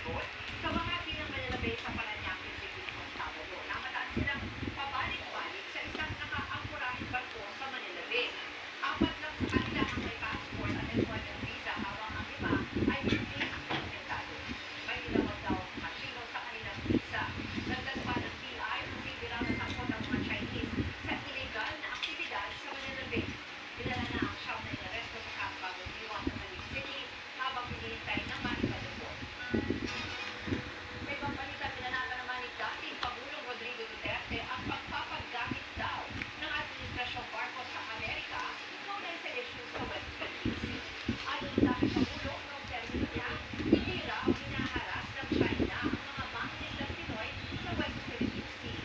Palawan. Sa mga pinangalalabay sa Paranaque City noong Sabado, namataan silang pabalik-balik sa isang nakaangkurahing barko sa Manila Bay. Apat lang sa kanila ang may passport at employment visa habang ang iba ay hindi dokumentado. May nilawag daw kasino sa kanilang visa. Dagdag pa ng PI, bibira na takot ang mga Chinese sa illegal na aktibidad sa Manila Bay. Dinala na ang siyam na inaresto sa Camp Bagong Diwa sa Manila City habang hinihintay ng maipalubot. May pambalita, pinanatan naman ni dating Pangulong Rodrigo Duterte ang pagpapaggamit daw ng Administrasyong Marcos sa Amerika noong sa issues sa West Philippine Sea. Ayon ng dating Pangulo, noong termino niya, hindi raw hinaharas ng China ang mga mangingislang Pinoy sa West Philippine Sea.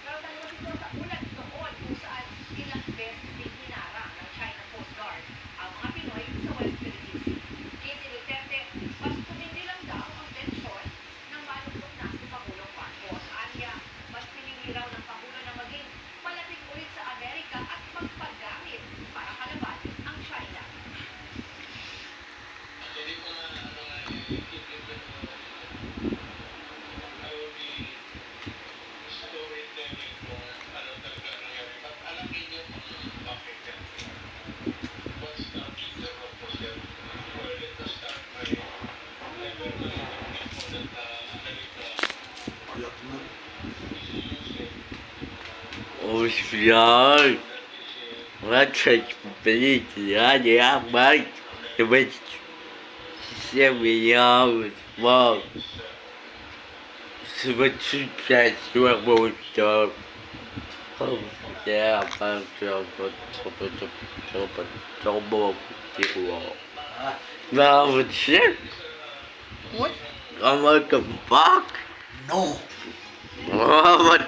Pero dalawa ito sa ulat noon kung saan ilang beses din hinarang ng China Coast Guard ang mga Pinoy sa West Philippine Sea. Kini Duterte, mas tumindi lang daw ang tensyon ng malungkot na si Pangulong Marcos. Anya, mas pinili raw ng Pangulo na maging malapit ulit sa Amerika at magpagamit para kalaban ang China. Hindi ko na i-implement I will be storytelling kung ano talaga nangyari. Alam niyo kung bakit yan. What's the reason of the self? Well, let us start by never mind the people that America Oficial, начать притягивать, быть семья, мам, свечать работу. Я пошел под на вообще, What? а мы как бак, No. вот.